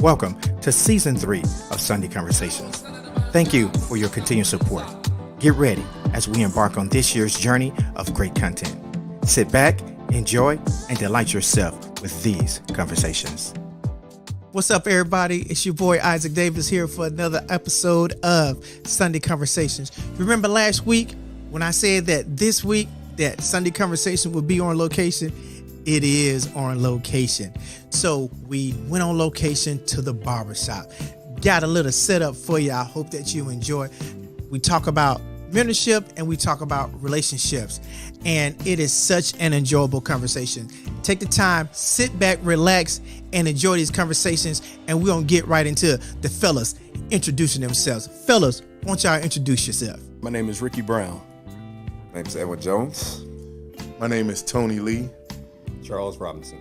Welcome to Season 3 of Sunday Conversations. Thank you for your continued support. Get ready as we embark on this year's journey of great content. Sit back, enjoy, and delight yourself with these conversations. What's up, everybody? It's your boy Isaac Davis here for another episode of Sunday Conversations. Remember last week when I said that this week that Sunday Conversation would be on location? It is on location. So we went on location to the barbershop. Got a little setup for you. I hope that you enjoy. We talk about mentorship and we talk about relationships. And it is such an enjoyable conversation. Take the time, sit back, relax, and enjoy these conversations. And we're going to get right into the fellas introducing themselves. Fellas, why don't y'all introduce yourself? My name is Ricky Brown. My name is Edwin Jones. My name is Tony Lee. Charles Robinson.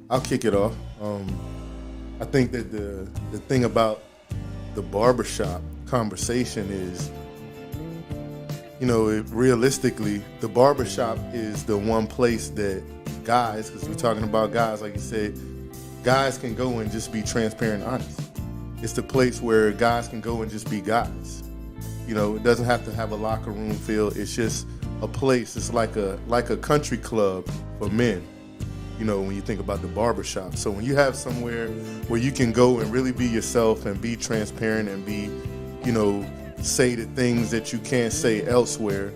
I'll kick it off. I think that the thing about the barbershop conversation is, realistically, the barbershop is the one place that guys, because we're talking about guys, like you said, guys can go and just be transparent and honest. It's the place where guys can go and just be guys. It doesn't have to have a locker room feel. It's just a place. It's like a country club for men, when you think about the barbershop. So when you have somewhere where you can go and really be yourself and be transparent and be, say the things that you can't say elsewhere,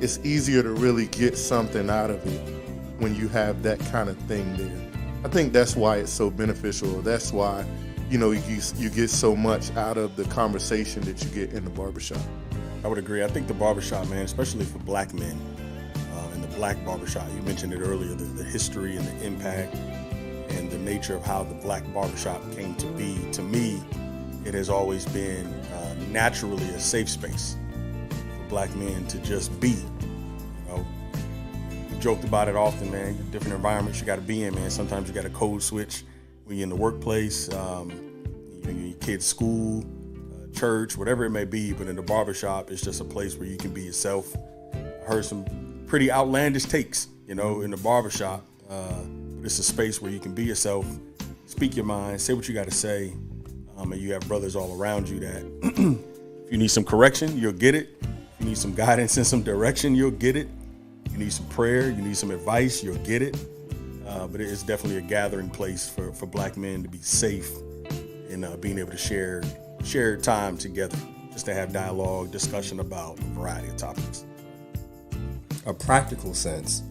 it's easier to really get something out of it when you have that kind of thing there. I think that's why it's so beneficial. That's why you get so much out of the conversation that you get in the barbershop. I would agree. I think the barbershop, man, especially for black men, in the black barbershop, you mentioned it earlier, the history and the impact and the nature of how the black barbershop came to be. To me, it has always been naturally a safe space for black men to just be. We joked about it often, man. Different environments you got to be in, man. Sometimes you got a code switch when you're in the workplace, your kid's school, church, whatever it may be. But in the barbershop, it's just a place where you can be yourself. I heard some pretty outlandish takes, in the barbershop. But it's a space where you can be yourself, speak your mind, say what you got to say. And you have brothers all around you that if you need some correction, you'll get it. If you need some guidance and some direction, you'll get it. You need some prayer, you need some advice, you'll get it. But it is definitely a gathering place for black men to be safe and being able to share time together, just to have dialogue, discussion about a variety of topics. A practical sense,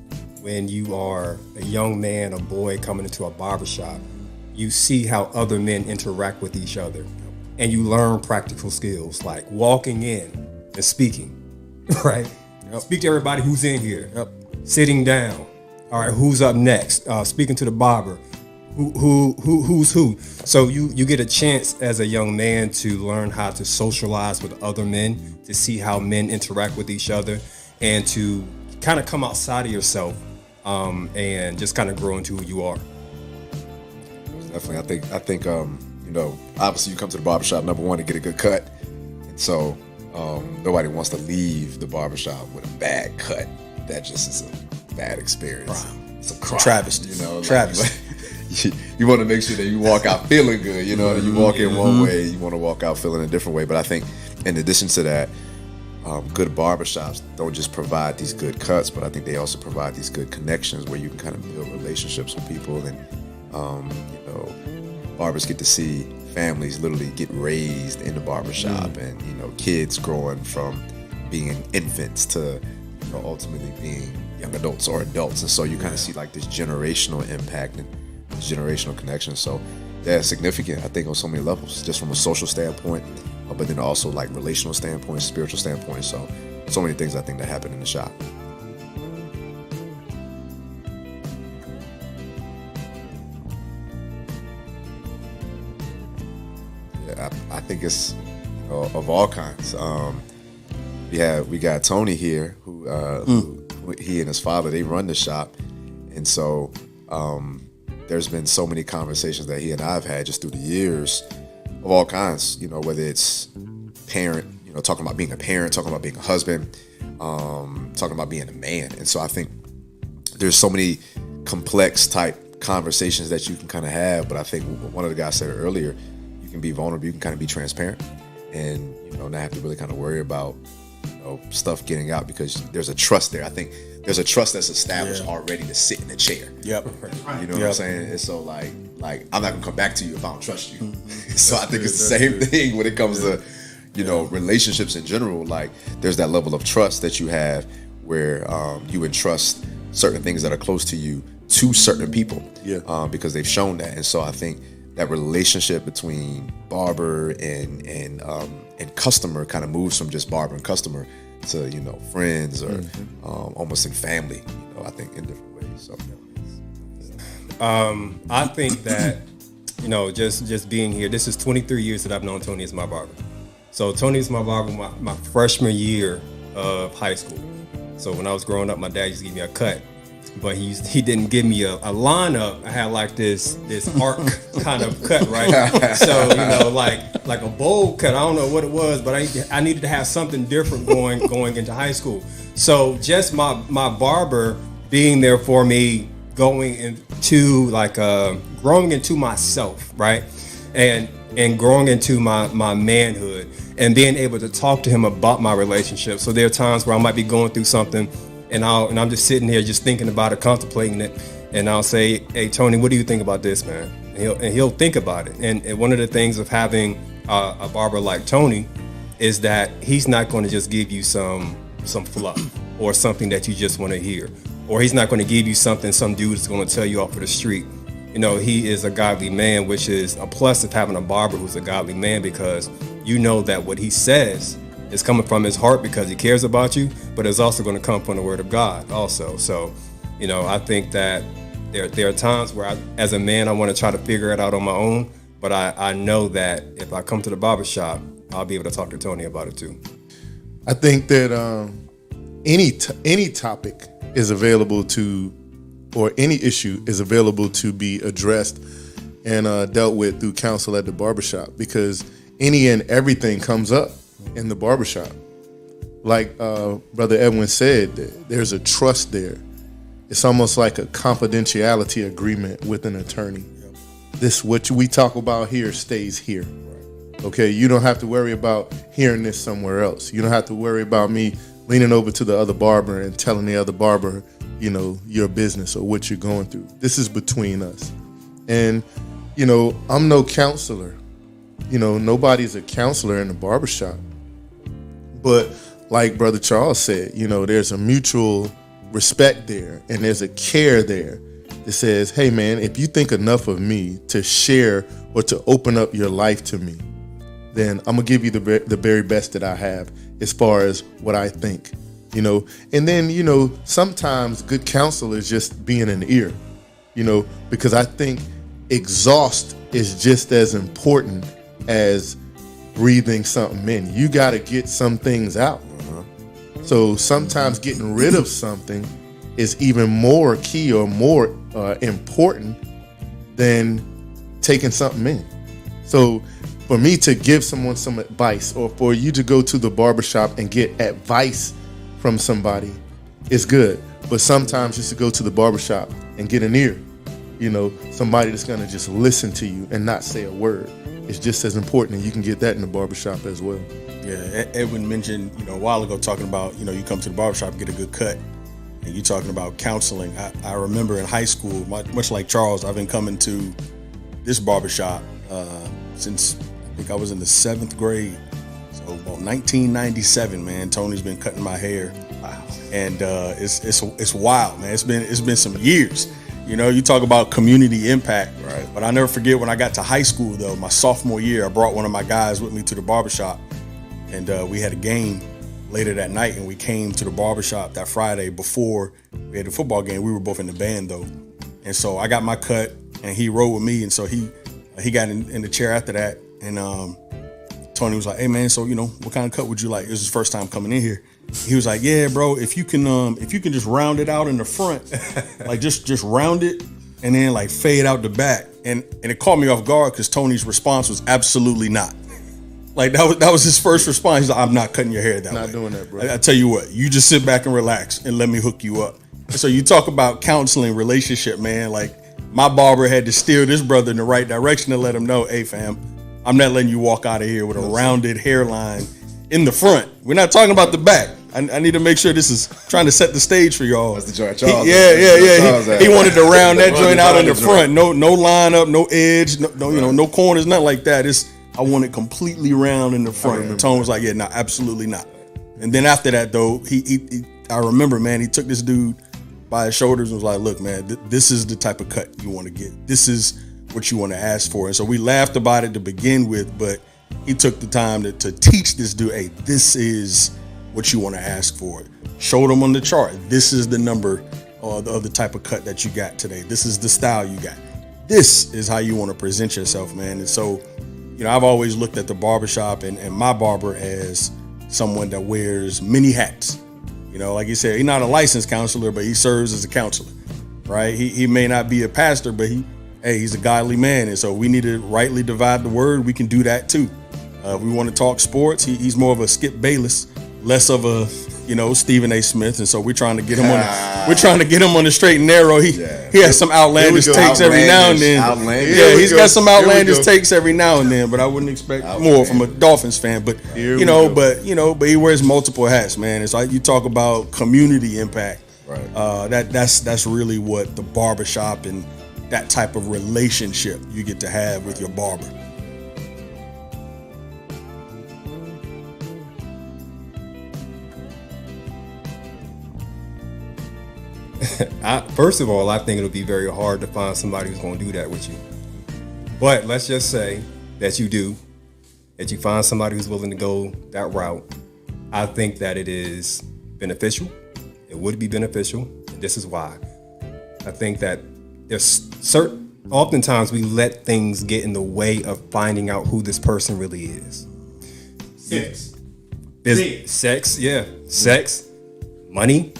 when you are a young man or boy coming into a barbershop, you see how other men interact with each other, and you learn practical skills like walking in and speaking, right? Yep. Speak to everybody who's in here. Yep. Sitting down. All right, who's up next? Speaking to the barber. Who's who? So you get a chance as a young man to learn how to socialize with other men, to see how men interact with each other, and to kind of come outside of yourself and just kind of grow into who you are. Definitely, I think obviously you come to the barbershop, number one, to get a good cut, and so nobody wants to leave the barbershop with a bad cut. That just is a bad experience. Crime. It's a crime. Travesty. Travesty. You want to make sure that you walk out feeling good. That you walk in one way, you want to walk out feeling a different way. But I think, in addition to that, good barbershops don't just provide these good cuts, but I think they also provide these good connections where you can kind of build relationships with people, and barbers get to see families literally get raised in the barbershop, and kids growing from being infants to ultimately being young adults or adults, and so you kind of see like this generational impact and this generational connection. So yeah, it's significant, I think, on so many levels, just from a social standpoint, but then also like relational standpoint, spiritual standpoint. So many things I think that happen in the shop. Yeah, I think it's of all kinds. We got Tony here, who he and his father, they run the shop, and so there's been so many conversations that he and I have had just through the years of all kinds. Whether it's parent, talking about being a parent, talking about being a husband, talking about being a man. And so I think there's so many complex type conversations that you can kind of have. But I think one of the guys said it earlier, you can be vulnerable, you can kind of be transparent, and not have to really kind of worry about stuff getting out, because there's a trust there. I think there's a trust that's established already to sit in a chair. Yep. You know what I'm saying? And so like I'm not gonna come back to you if I don't trust you. So I think it's the same thing when it comes to relationships in general. Like there's that level of trust that you have where you entrust certain things that are close to you to certain people, because they've shown that. And so I think that relationship between barber and customer kind of moves from just barber and customer to friends or almost in family. I think in different ways. So I think that just being here. This is 23 years that I've known Tony as my barber. So Tony is my barber my freshman year of high school. So when I was growing up, my dad used to give me a cut, but he didn't give me a lineup. I had like this arc kind of cut, right? So like a bowl cut. I don't know what it was, but I needed to have something different going into high school. So just my barber being there for me, going into growing into myself, right, and growing into my manhood, and being able to talk to him about my relationship. So there are times where I might be going through something, and I'm just sitting here just thinking about it, contemplating it, and I'll say, "Hey Tony, what do you think about this, man?" And he'll think about it. And one of the things of having a barber like Tony is that he's not going to just give you some fluff or something that you just want to hear, or he's not going to give you something some dude is going to tell you off of the street. He is a godly man, which is a plus of having a barber who's a godly man, because that what he says is coming from his heart because he cares about you, but it's also going to come from the word of God also. So, I think that there are times where as a man, I want to try to figure it out on my own, but I know that if I come to the barbershop, I'll be able to talk to Tony about it too. I think that any topic is available to, or any issue is available to be addressed and dealt with through counsel at the barbershop, because any and everything comes up in the barbershop. Like Brother Edwin said, there's a trust there. It's almost like a confidentiality agreement with an attorney. This, what we talk about here, stays here. Okay, you don't have to worry about hearing this somewhere else. You don't have to worry about me leaning over to the other barber and telling the other barber, your business or what you're going through. This is between us. And, I'm no counselor. Nobody's a counselor in the barbershop. But like Brother Charles said, there's a mutual respect there, and there's a care there that says, hey man, if you think enough of me to share or to open up your life to me, then I'm gonna give you the very best that I have as far as what I think. And then, sometimes good counsel is just being an ear, because I think exhaust is just as important as breathing something in. You got to get some things out. So sometimes getting rid of something is even more key or more important than taking something in. So for me to give someone some advice, or for you to go to the barbershop and get advice from somebody, is good. But sometimes just to go to the barbershop and get an ear, somebody that's going to just listen to you and not say a word, is just as important, and you can get that in the barbershop as well. Yeah, Edwin mentioned, a while ago, talking about, you come to the barbershop, get a good cut, and you talking about counseling. I remember in high school, much like Charles, I've been coming to this barbershop since I think I was in the 7th grade. So about 1997, man, Tony's been cutting my hair. Wow. And it's wild, man. It's been some years. You talk about community impact. Right. But I never forget when I got to high school, though, my sophomore year, I brought one of my guys with me to the barbershop. And we had a game later that night, and we came to the barbershop that Friday before we had the football game. We were both in the band, though. And so I got my cut, and he rode with me. And so he got in the chair after that. And Tony was like, hey, man, so, what kind of cut would you like? It was his first time coming in here. He was like, yeah, bro, if you can just round it out in the front, like just round it and then like fade out the back. And it caught me off guard because Tony's response was absolutely not. Like that was his first response. He's like, I'm not cutting your hair that way. Not doing that, bro. I tell you what, you just sit back and relax and let me hook you up. And so you talk about counseling, relationship, man. Like my barber had to steer this brother in the right direction to let him know, hey fam, I'm not letting you walk out of here with a rounded hairline in the front. We're not talking about the back. I need to make sure this is trying to set the stage for y'all. That's the joint Charles. He wanted to round that joint out in the front. No line up, no edge, no corners, nothing like that. I want it completely round in the front. And Tone was like, yeah, no, absolutely not. And then after that, though, I remember, man, he took this dude by his shoulders and was like, look, man, this is the type of cut you want to get. This is what you want to ask for. And so we laughed about it to begin with, but he took the time to teach this dude, hey, this is what you want to ask for. Showed him on the chart. This is the number of the type of cut that you got today. This is the style you got. This is how you want to present yourself, man. And so, I've always looked at the barbershop and my barber as someone that wears many hats. Like you said, he's not a licensed counselor, but he serves as a counselor, right? He may not be a pastor, but he's a godly man. And so we need to rightly divide the word. We can do that too. If we want to talk sports, he's more of a Skip Bayless, less of a, Stephen A. Smith. And so we're trying to get him on the straight and narrow. He has some outlandish takes every now and then. He's got some outlandish takes every now and then, but I wouldn't expect more from a Dolphins fan. But but he wears multiple hats, man. It's like you talk about community impact. Right. That's really what the barbershop and that type of relationship you get to have with your barber. First of all, I think it'll be very hard to find somebody who's going to do that with you. But let's just say that you find somebody who's willing to go that route. I think that it is beneficial. It would be beneficial. And this is why. I think that oftentimes we let things get in the way of finding out who this person really is. Sex, money.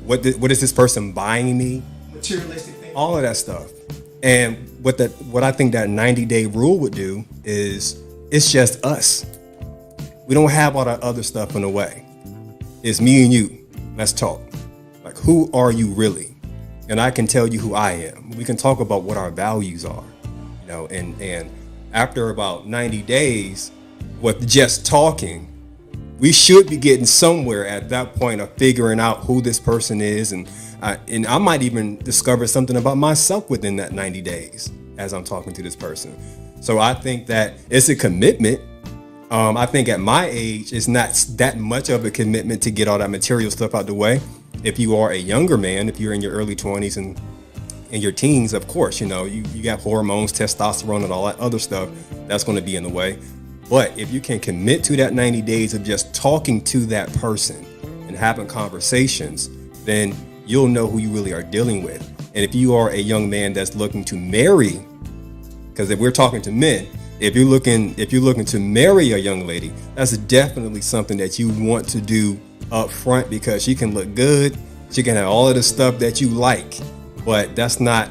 What is this person buying me? Materialistic things. All of that stuff. And what I think that 90-day rule would do is it's just us. We don't have all that other stuff in the way. It's me and you. Let's talk. Like, who are you really? And I can tell you who I am. We can talk about what our values are. And after about 90 days with just talking, we should be getting somewhere at that point of figuring out who this person is. And I might even discover something about myself within that 90 days as I'm talking to this person. So I think that it's a commitment. I think at my age, it's not that much of a commitment to get all that material stuff out the way. If you are a younger man, if you're in your early 20s and in your teens, of course, you got hormones, testosterone, and all that other stuff that's going to be in the way. But if you can commit to that 90 days of just talking to that person and having conversations, then you'll know who you really are dealing with. And if you are a young man that's looking to marry, because if we're talking to men, if you're looking to marry a young lady, that's definitely something that you want to do up front, because she can look good, she can have all of the stuff that you like, but that's not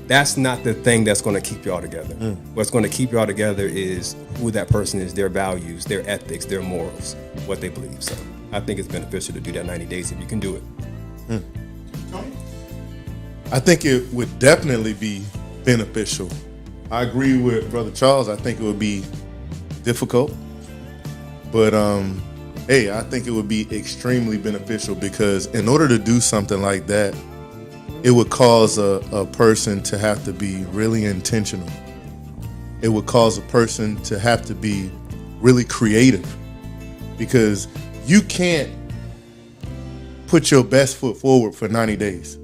the thing that's going to keep y'all together. What's going to keep y'all together is who that person is, their values, their ethics, their morals, what they believe. So I think it's beneficial to do that 90 days if you can do it. I think it would definitely be beneficial. I agree with Brother Charles. I think it would be difficult, but I think it would be extremely beneficial, because in order to do something like that, it would cause a person to have to be really intentional. It would cause a person to have to be really creative, because you can't put your best foot forward for 90 days.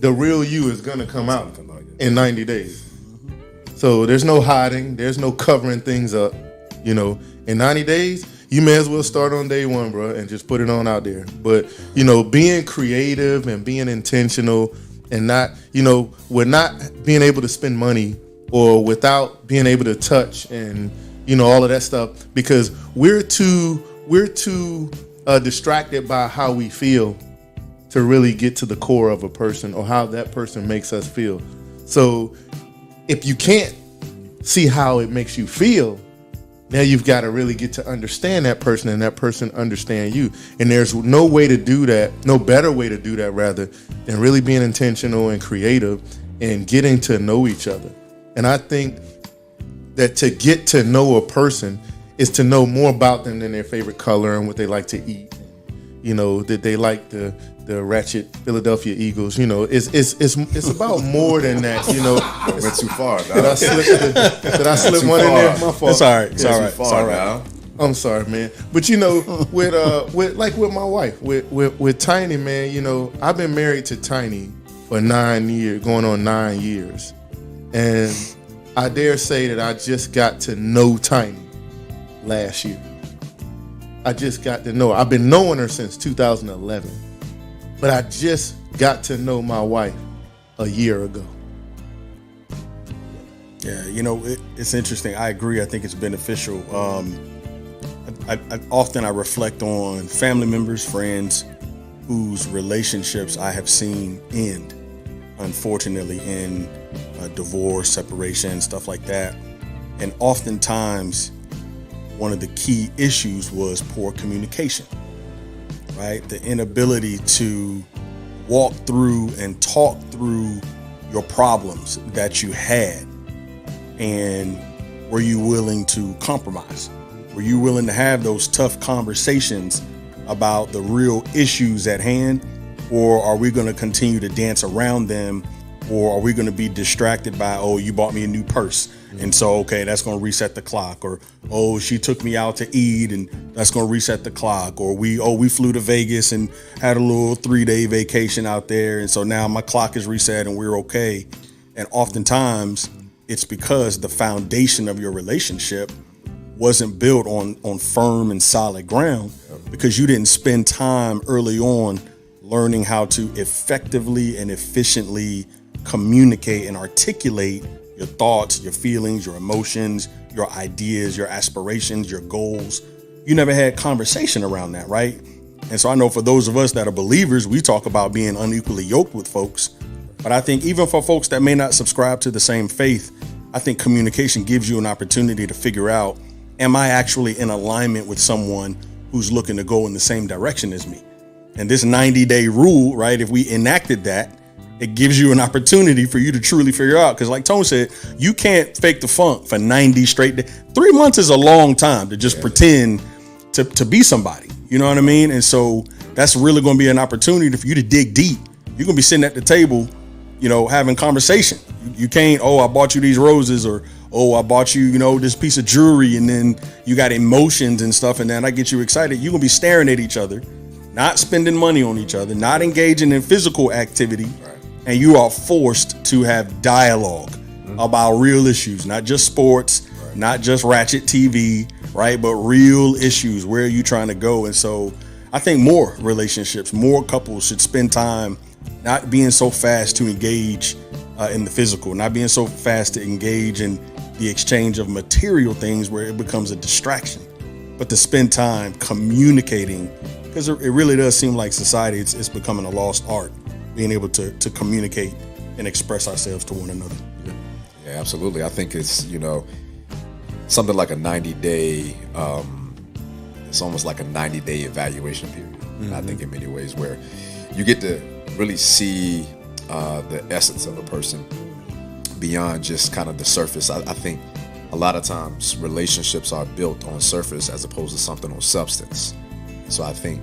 The real you is going to come out in 90 days. So there's no hiding. There's no covering things up. In 90 days, you may as well start on day one, bro, and just put it on out there. But, being creative and being intentional, and not, we're not being able to spend money, or without being able to touch and, all of that stuff, because we're too distracted by how we feel to really get to the core of a person or how that person makes us feel. So if you can't see how it makes you feel, now you've got to really get to understand that person and that person understand you. And there's no way to do that, no better way to do that rather than really being intentional and creative and getting to know each other. And I think that to get to know a person is to know more about them than their favorite color and what they like to eat. You know, that they like the ratchet Philadelphia Eagles. You know, it's about more than that. You know, Went too far. did I slip one in there? My fault. It's all right. It's all right. It's all right. Now. I'm sorry, man. But you know, with my wife, with Tiny, man, you know, I've been married to Tiny for 9 years, going on 9 years. And I dare say that I just got to know Tiny last year. I just got to know her. I've been knowing her since 2011. But I just got to know my wife a year ago. Yeah, you know, it's interesting. I agree. I think it's beneficial. I often reflect on family members, friends whose relationships I have seen end, unfortunately, in divorce, separation, stuff like that. And oftentimes, one of the key issues was poor communication, right? The inability to walk through and talk through your problems that you had. And were you willing to compromise? Were you willing to have those tough conversations about the real issues at hand? Or are we going to continue to dance around them? Or are we going to be distracted by, oh, you bought me a new purse, and so, okay, that's going to reset the clock. Or, oh, she took me out to eat, and that's going to reset the clock. Or we flew to Vegas and had a little 3-day vacation out there, and so now my clock is reset and we're okay. And oftentimes, it's because the foundation of your relationship wasn't built on firm and solid ground, because you didn't spend time early on learning how to effectively and efficiently communicate and articulate your thoughts, your feelings, your emotions, your ideas, your aspirations, your goals. You never had conversation around that, right? And so I know for those of us that are believers, we talk about being unequally yoked with folks. But I think even for folks that may not subscribe to the same faith, I think communication gives you an opportunity to figure out, am I actually in alignment with someone who's looking to go in the same direction as me? And this 90-day rule, right, if we enacted that, it gives you an opportunity for you to truly figure out. Because like Tone said, you can't fake the funk for 90 straight days. 3 months is a long time to just pretend to be somebody. You know what I mean? And so that's really going to be an opportunity for you to dig deep. You're going to be sitting at the table, you know, having conversation. You can't, oh, I bought you these roses, or, oh, I bought you, you know, this piece of jewelry, and then you got emotions and stuff, and then I get you excited. You're going to be staring at each other, not spending money on each other, not engaging in physical activity. Right. And you are forced to have dialogue about real issues, not just sports, not just ratchet TV, right? But real issues. Where are you trying to go? And so I think more relationships, more couples should spend time not being so fast to engage in the physical, not being so fast to engage in the exchange of material things where it becomes a distraction, but to spend time communicating, because it really does seem like society, it's becoming a lost art, being able to communicate and express ourselves to one another. Yeah, absolutely. I think it's, you know, something like a 90-day, it's almost like a 90-day evaluation period. Mm-hmm. I think in many ways where you get to really see the essence of a person beyond just kind of the surface. I think a lot of times relationships are built on surface as opposed to something on substance. So I think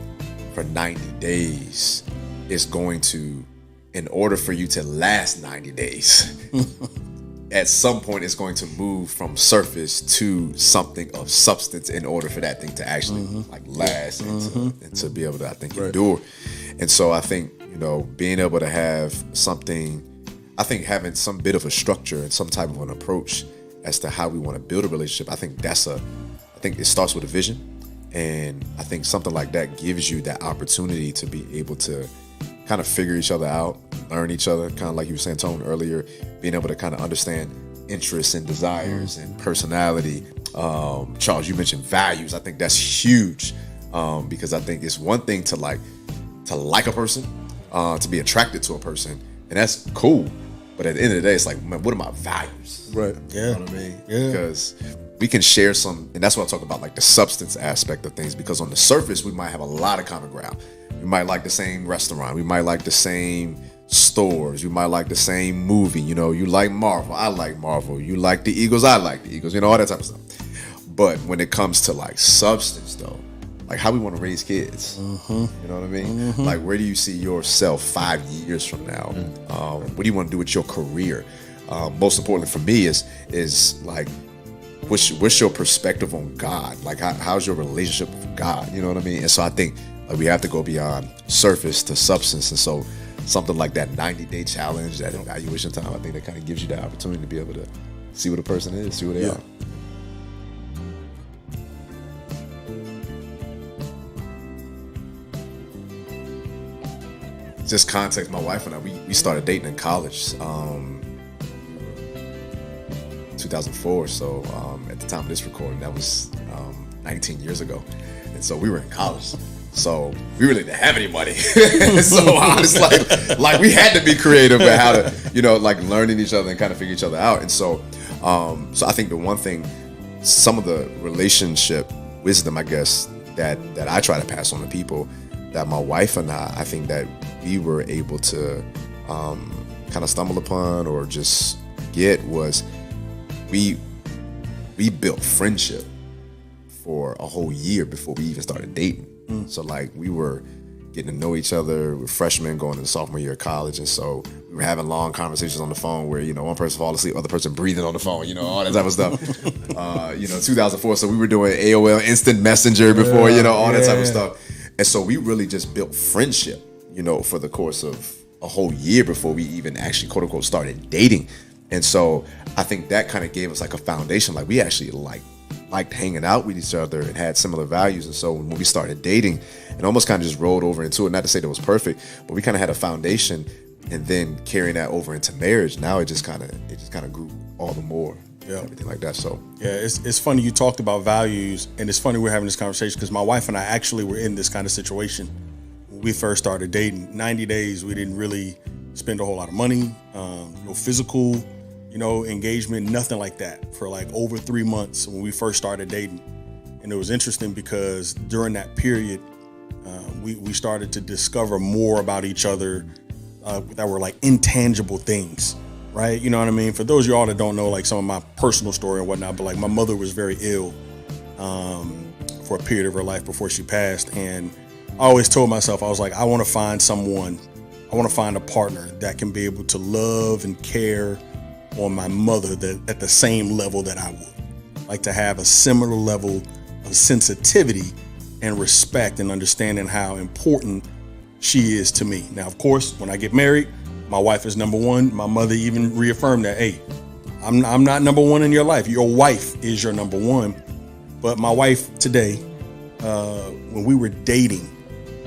for 90 days, it's going to, in order for you to last 90 days, at some point it's going to move from surface to something of substance in order for that thing to actually like last and to be able to, I think, endure. And so I think, you know, being able to have something, I think having some bit of a structure and some type of an approach as to how we want to build a relationship, I think it starts with a vision. And I think something like that gives you that opportunity to be able to kind of figure each other out, learn each other, kind of like you were saying, Tone, earlier, being able to kind of understand interests and desires and personality. Charles, you mentioned values. I think that's huge because I think it's one thing to like a person, to be attracted to a person, and that's cool. But at the end of the day, it's like, man, what are my values? Right. You know what I mean? Yeah. Because we can share some, and that's what I talk about, like the substance aspect of things. Because on the surface, we might have a lot of common ground. We might like the same restaurant. We might like the same stores. You might like the same movie. You know, you like Marvel. I like Marvel. You like the Eagles. I like the Eagles. You know, all that type of stuff. But when it comes to like substance, though, like how we want to raise kids, you know what I mean? Like, where do you see yourself 5 years from now? What do you want to do with your career? Most importantly for me is like, what's your perspective on God? Like, how's your relationship with God? You know what I mean? And so I think like we have to go beyond surface to substance. And so something like that 90-day challenge, that evaluation time, I think that kind of gives you the opportunity to be able to see what a person is, see who they are. Just context, my wife and I, we started dating in college, 2004. So at the time of this recording, that was 19 years ago. And so we were in college. So we really didn't have any money. So honestly, like we had to be creative at how to, you know, like learning each other and kind of figure each other out. And so, so I think the one thing, some of the relationship wisdom, I guess, that I try to pass on to people, that my wife and I think that we were able to kind of stumble upon or just get was we built friendship for a whole year before we even started dating. So like we were getting to know each other. We're freshmen going into sophomore year of college, and so we were having long conversations on the phone where, you know, one person falls asleep, other person breathing on the phone, you know, all that type of stuff. 2004, so we were doing AOL Instant Messenger before, you know, all that type of stuff. And so we really just built friendship, you know, for the course of a whole year before we even actually, quote unquote, started dating. And so I think that kind of gave us like a foundation. Like we actually liked hanging out with each other and had similar values. And so when we started dating, it almost kind of just rolled over into it. Not to say that it was perfect, but we kind of had a foundation, and then carrying that over into marriage. Now it just kind of grew all the more. Yeah, everything like that. So yeah, it's funny you talked about values, and it's funny we're having this conversation because my wife and I actually were in this kind of situation when we first started dating. 90 days, we didn't really spend a whole lot of money, no physical, you know, engagement, nothing like that for like over 3 months when we first started dating. And it was interesting because during that period, we started to discover more about each other that were like intangible things. Right? You know what I mean? For those of y'all that don't know, like some of my personal story and whatnot, but like my mother was very ill for a period of her life before she passed. And I always told myself, I was like, I want to find a partner that can be able to love and care on my mother at the same level that I would. Like to have a similar level of sensitivity and respect and understanding how important she is to me. Now, of course, when I get married, my wife is number one. My mother even reaffirmed that, hey, I'm not number one in your life. Your wife is your number one. But my wife today, when we were dating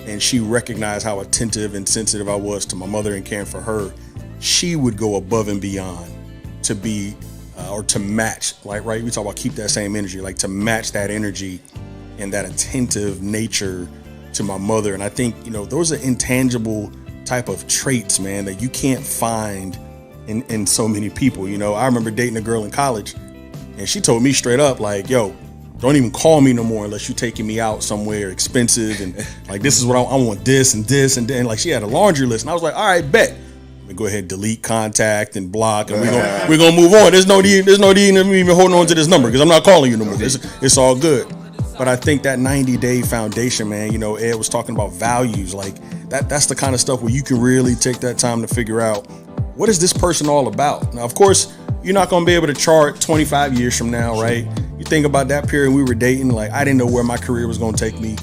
and she recognized how attentive and sensitive I was to my mother and caring for her, she would go above and beyond to be, or to match, like, right? We talk about keep that same energy, like to match that energy and that attentive nature to my mother. And I think, you know, those are intangible type of traits, man, that you can't find in so many people. You know, I remember dating a girl in college and she told me straight up, like, yo, don't even call me no more unless you're taking me out somewhere expensive. And like, this is what I want, this and this. And then like she had a laundry list and I was like, all right, bet. Let me go ahead and delete contact and block, and we're gonna move on. There's no need in me even holding on to this number because I'm not calling you no more. It's all good. But I think that 90-day foundation, man, you know, Ed was talking about values. Like that's the kind of stuff where you can really take that time to figure out, what is this person all about? Now, of course, you're not going to be able to chart 25 years from now, right? You think about that period we were dating, like I didn't know where my career was going to take me.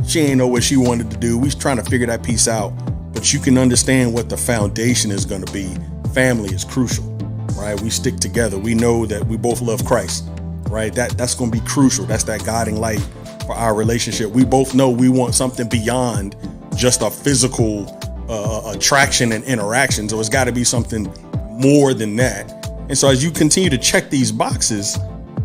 She ain't know what she wanted to do. We was trying to figure that piece out. But you can understand what the foundation is going to be. Family is crucial, right? We stick together. We know that we both love Christ. Right, that's going to be crucial. That's that guiding light for our relationship. We both know we want something beyond just a physical attraction and interaction. So it's got to be something more than that. And so as you continue to check these boxes,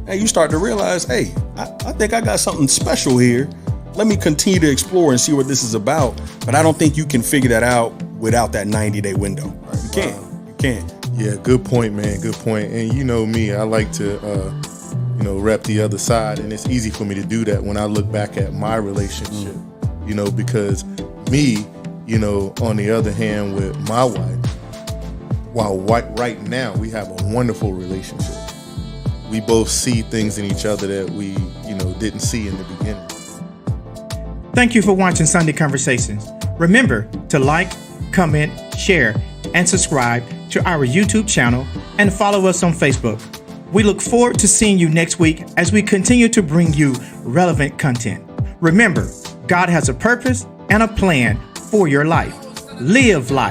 and you start to realize, hey, I think I got something special here. Let me continue to explore and see what this is about. But I don't think you can figure that out without that 90-day window. You can't. Yeah, good point, man. Good point. And you know me, I like to, rep the other side, and it's easy for me to do that when I look back at my relationship, because me, on the other hand, with my wife, while right now we have a wonderful relationship, we both see things in each other that we, didn't see in the beginning. Thank you for watching Sunday Conversations. Remember to like, comment, share, and subscribe to our YouTube channel and follow us on Facebook. We look forward to seeing you next week as we continue to bring you relevant content. Remember, God has a purpose and a plan for your life. Live life